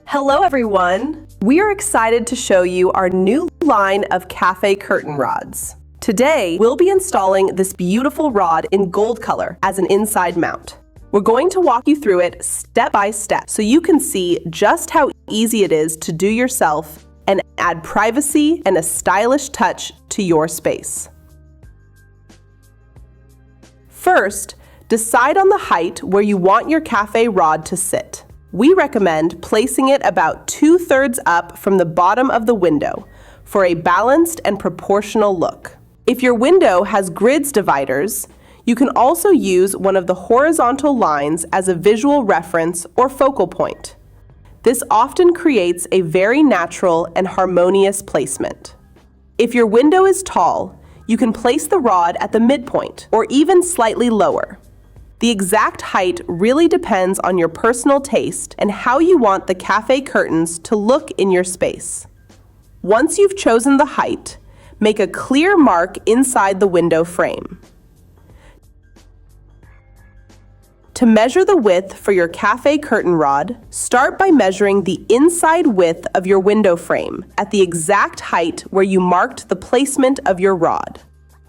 Hello everyone! We are excited to show you our new line of Café curtain rods. Today, we'll be installing this beautiful rod in gold color as an inside mount. We're going to walk you through it step by step so you can see just how easy it is to do yourself and add privacy and a stylish touch to your space. First, decide on the height where you want your café rod to sit. We recommend placing it about 2/3 up from the bottom of the window for a balanced and proportional look. If your window has grids dividers, you can also use one of the horizontal lines as a visual reference or focal point. This often creates a very natural and harmonious placement. If your window is tall, you can place the rod at the midpoint or even slightly lower. The exact height really depends on your personal taste and how you want the café curtains to look in your space. Once you've chosen the height, make a clear mark inside the window frame. To measure the width for your café curtain rod, start by measuring the inside width of your window frame at the exact height where you marked the placement of your rod.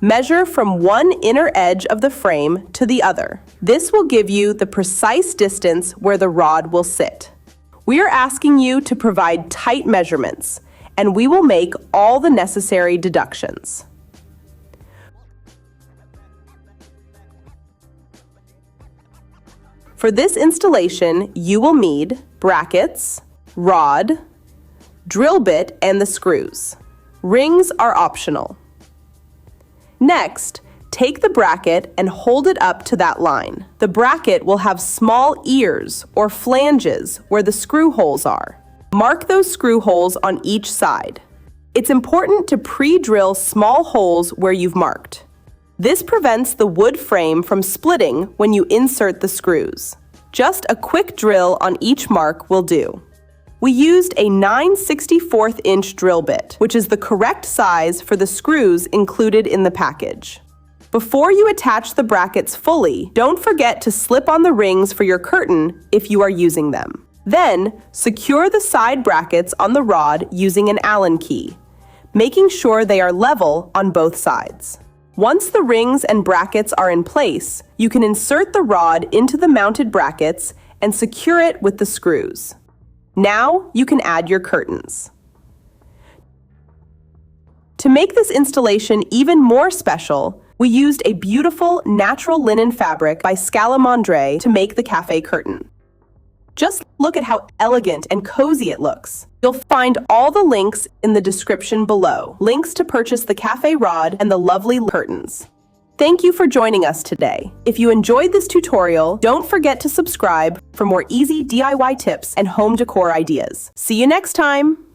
Measure from one inner edge of the frame to the other. This will give you the precise distance where the rod will sit. We are asking you to provide tight measurements, and we will make all the necessary deductions. For this installation, you will need brackets, rod, drill bit, and the screws. Rings are optional. Next, take the bracket and hold it up to that line. The bracket will have small ears or flanges where the screw holes are. Mark those screw holes on each side. It's important to pre-drill small holes where you've marked. This prevents the wood frame from splitting when you insert the screws. Just a quick drill on each mark will do. We used a 9/64 inch drill bit, which is the correct size for the screws included in the package. Before you attach the brackets fully, don't forget to slip on the rings for your curtain if you are using them. Then, secure the side brackets on the rod using an Allen key, making sure they are level on both sides. Once the rings and brackets are in place, you can insert the rod into the mounted brackets and secure it with the screws. Now you can add your curtains. To make this installation even more special, we used a beautiful natural linen fabric by Scalamandré to make the café curtain. Just look at how elegant and cozy it looks. You'll find all the links in the description below. Links to purchase the café rod and the lovely curtains. Thank you for joining us today. If you enjoyed this tutorial, don't forget to subscribe for more easy DIY tips and home decor ideas. See you next time!